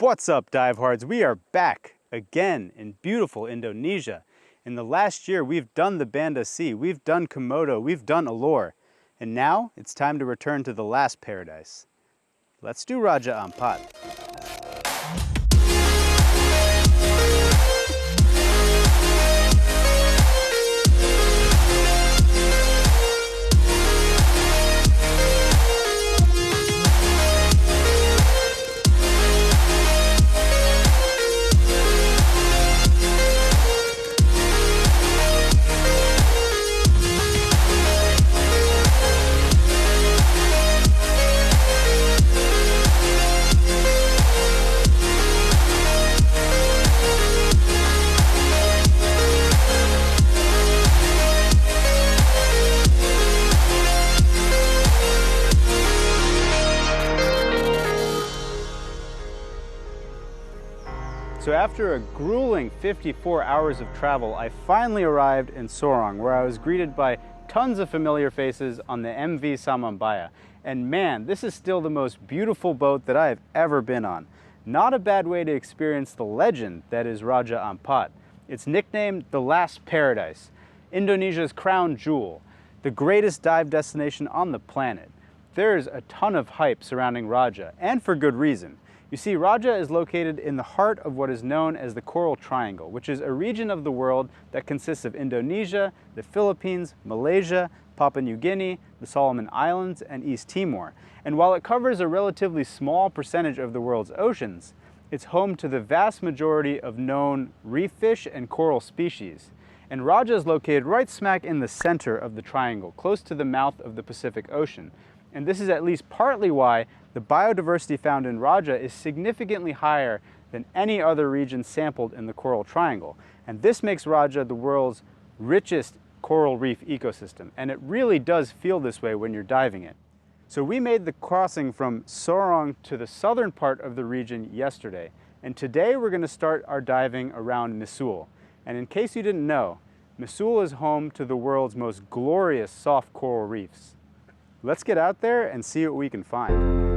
What's up, divehards? We are back again in beautiful Indonesia. In the last year, we've done the Banda Sea, we've done Komodo, we've done Alor, and now it's time to return to the last paradise. Let's do Raja Ampat. So after a grueling 54 hours of travel, I finally arrived in Sorong, where I was greeted by tons of familiar faces on the MV Samambaia. And man, this is still the most beautiful boat that I have ever been on. Not a bad way to experience the legend that is Raja Ampat. It's nicknamed the Last Paradise, Indonesia's crown jewel, the greatest dive destination on the planet. There's a ton of hype surrounding Raja, and for good reason. You see, Raja is located in the heart of what is known as the Coral Triangle, which is a region of the world that consists of Indonesia, the Philippines, Malaysia, Papua New Guinea, the Solomon Islands, and East Timor. And while it covers a relatively small percentage of the world's oceans, it's home to the vast majority of known reef fish and coral species. And Raja is located right smack in the center of the triangle, close to the mouth of the Pacific Ocean. And this is at least partly why the biodiversity found in Raja is significantly higher than any other region sampled in the Coral Triangle. And this makes Raja the world's richest coral reef ecosystem. And it really does feel this way when you're diving it. So we made the crossing from Sorong to the southern part of the region yesterday. And today we're going to start our diving around Misool. And in case you didn't know, Misool is home to the world's most glorious soft coral reefs. Let's get out there and see what we can find.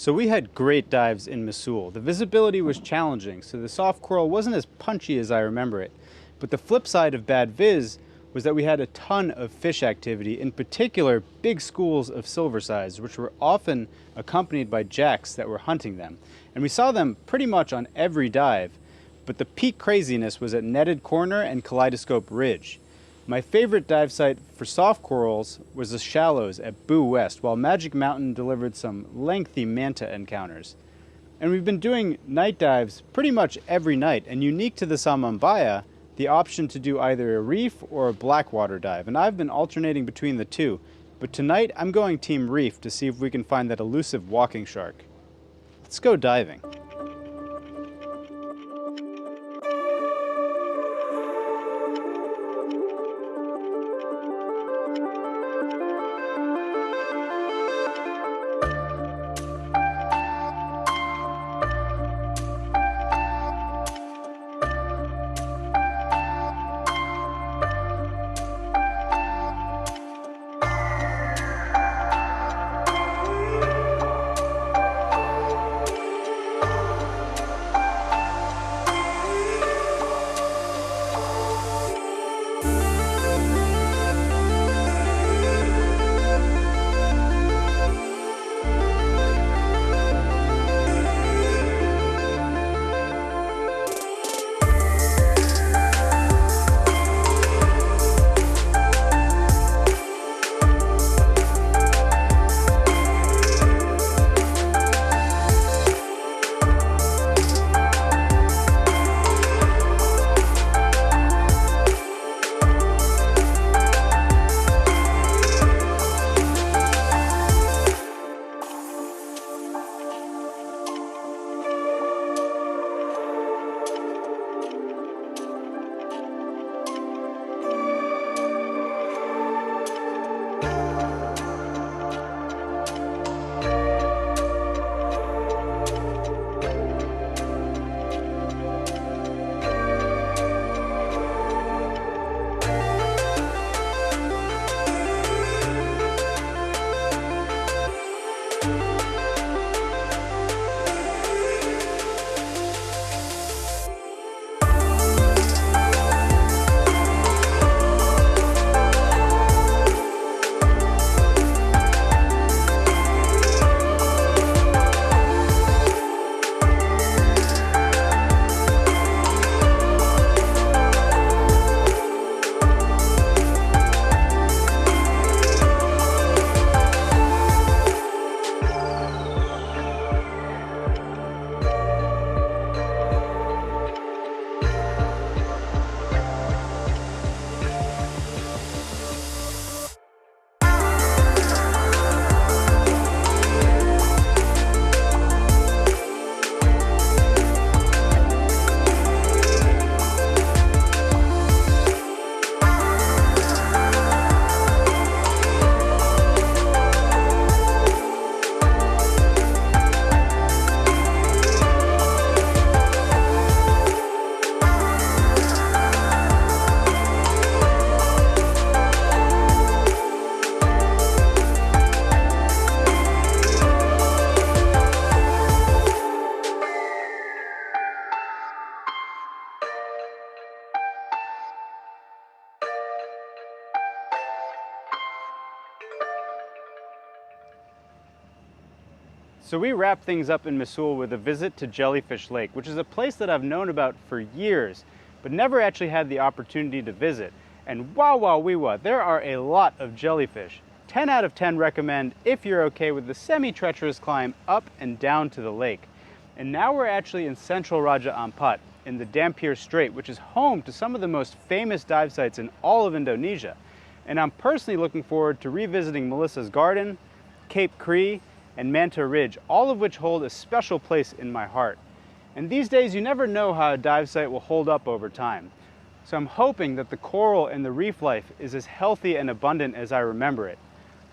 So we had great dives in Misool. The visibility was challenging, so the soft coral wasn't as punchy as I remember it. But the flip side of bad viz was that we had a ton of fish activity, in particular big schools of silver sides, which were often accompanied by jacks that were hunting them. And we saw them pretty much on every dive, but the peak craziness was at Netted Corner and Kaleidoscope Ridge. My favorite dive site for soft corals was the shallows at Boo West, while Magic Mountain delivered some lengthy manta encounters. And we've been doing night dives pretty much every night, and unique to the Samambaia, the option to do either a reef or a blackwater dive, and I've been alternating between the two. But tonight I'm going team reef to see if we can find that elusive walking shark. Let's go diving. So we wrap things up in Misool with a visit to Jellyfish Lake, which is a place that I've known about for years, but never actually had the opportunity to visit. And wow, there are a lot of jellyfish. 10 out of 10 recommend if you're okay with the semi-treacherous climb up and down to the lake. And now we're actually in central Raja Ampat in the Dampier Strait, which is home to some of the most famous dive sites in all of Indonesia. And I'm personally looking forward to revisiting Melissa's Garden, Cape Cree, and Manta Ridge, all of which hold a special place in my heart. And these days you never know how a dive site will hold up over time. So I'm hoping that the coral and the reef life is as healthy and abundant as I remember it.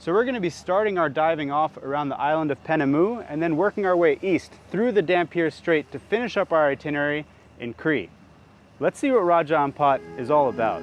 So we're going to be starting our diving off around the island of Penemu and then working our way east through the Dampier Strait to finish up our itinerary in Cree. Let's see what Raja Ampat is all about.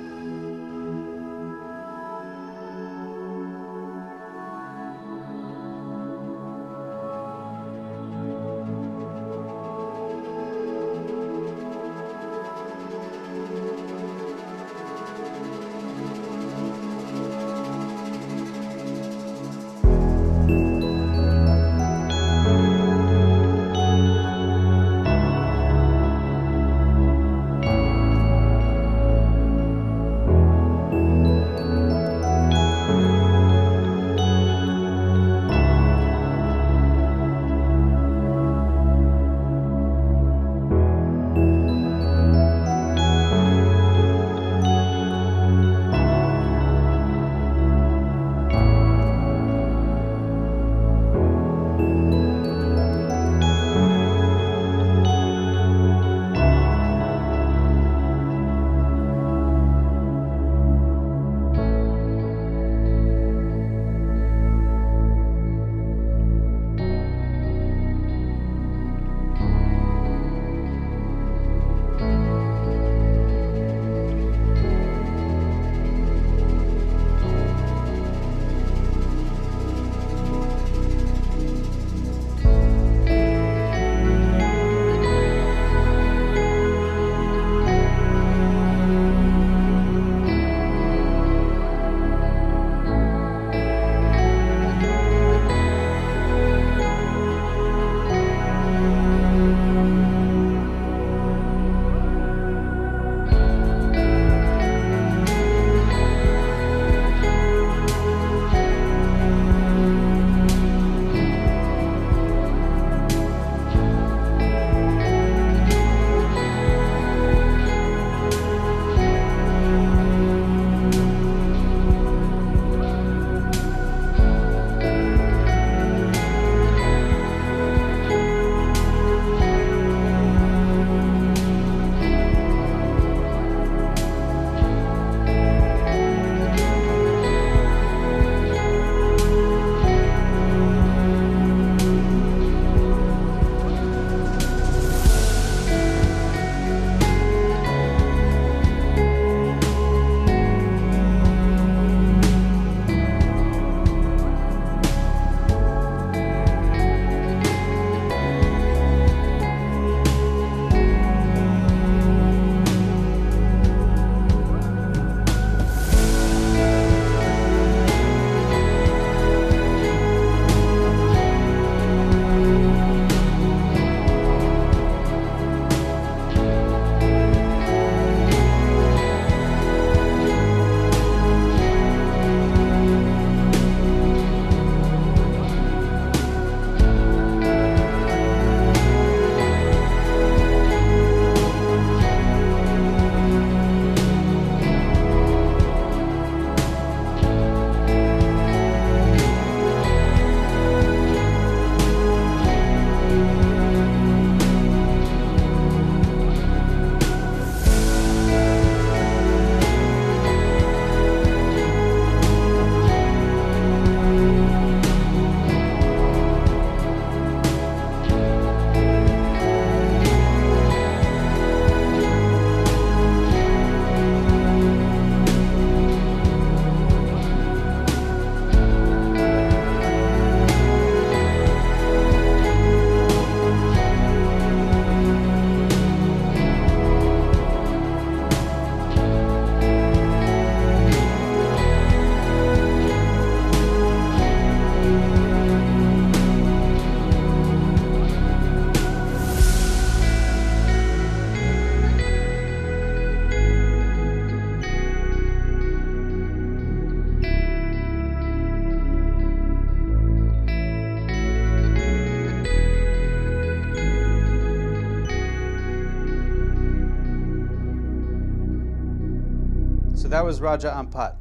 that was Raja Ampat,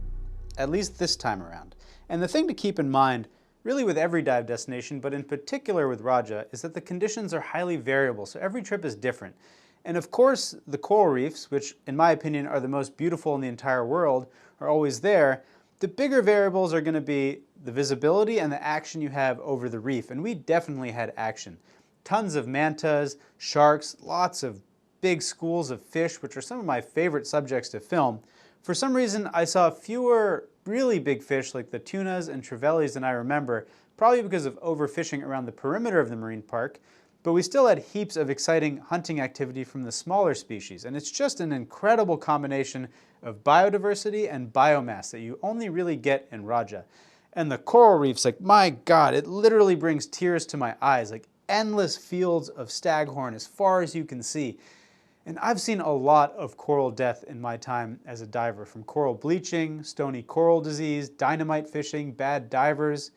at least this time around. And the thing to keep in mind, really with every dive destination, but in particular with Raja, is that the conditions are highly variable, so every trip is different. And of course, the coral reefs, which in my opinion are the most beautiful in the entire world, are always there. The bigger variables are going to be the visibility and the action you have over the reef, and we definitely had action. Tons of mantas, sharks, lots of big schools of fish, which are some of my favorite subjects to film. For some reason, I saw fewer really big fish like the tunas and trevallies than I remember, probably because of overfishing around the perimeter of the marine park, but we still had heaps of exciting hunting activity from the smaller species, and it's just an incredible combination of biodiversity and biomass that you only really get in Raja. And the coral reefs, like, my God, it literally brings tears to my eyes, like endless fields of staghorn as far as you can see. And I've seen a lot of coral death in my time as a diver, from coral bleaching, stony coral disease, dynamite fishing, bad divers.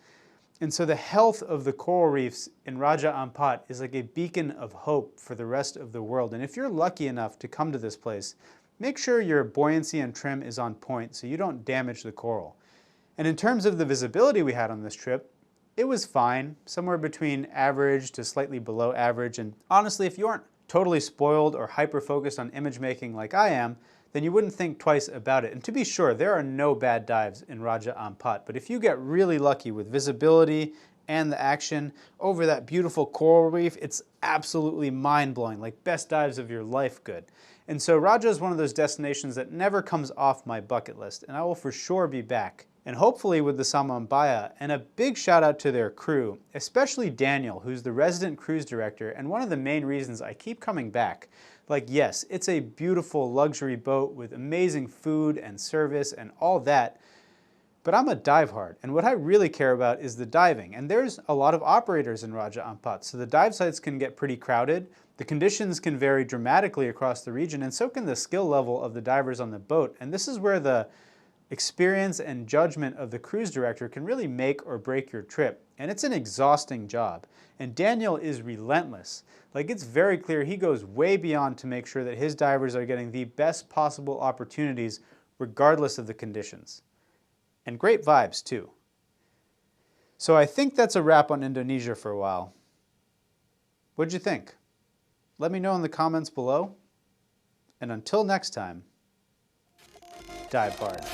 And so the health of the coral reefs in Raja Ampat is like a beacon of hope for the rest of the world. And if you're lucky enough to come to this place, make sure your buoyancy and trim is on point so you don't damage the coral. And in terms of the visibility we had on this trip, it was fine, somewhere between average to slightly below average. And honestly, if you aren't totally spoiled or hyper-focused on image making like I am, then you wouldn't think twice about it. And to be sure, there are no bad dives in Raja Ampat, but if you get really lucky with visibility and the action over that beautiful coral reef, it's absolutely mind-blowing, like best dives of your life good. And so Raja is one of those destinations that never comes off my bucket list, and I will for sure be back. And hopefully with the Samambaia, and a big shout out to their crew, especially Daniel, who's the resident cruise director and one of the main reasons I keep coming back. Like, yes, it's a beautiful luxury boat with amazing food and service and all that, but I'm a dive hard, and what I really care about is the diving. And there's a lot of operators in Raja Ampat, so the dive sites can get pretty crowded, the conditions can vary dramatically across the region, and so can the skill level of the divers on the boat. And this is where the experience and judgment of the cruise director can really make or break your trip. And it's an exhausting job. And Daniel is relentless. Like, it's very clear he goes way beyond to make sure that his divers are getting the best possible opportunities regardless of the conditions. And great vibes too. So I think that's a wrap on Indonesia for a while. What'd you think? Let me know in the comments below. And until next time, dive hard.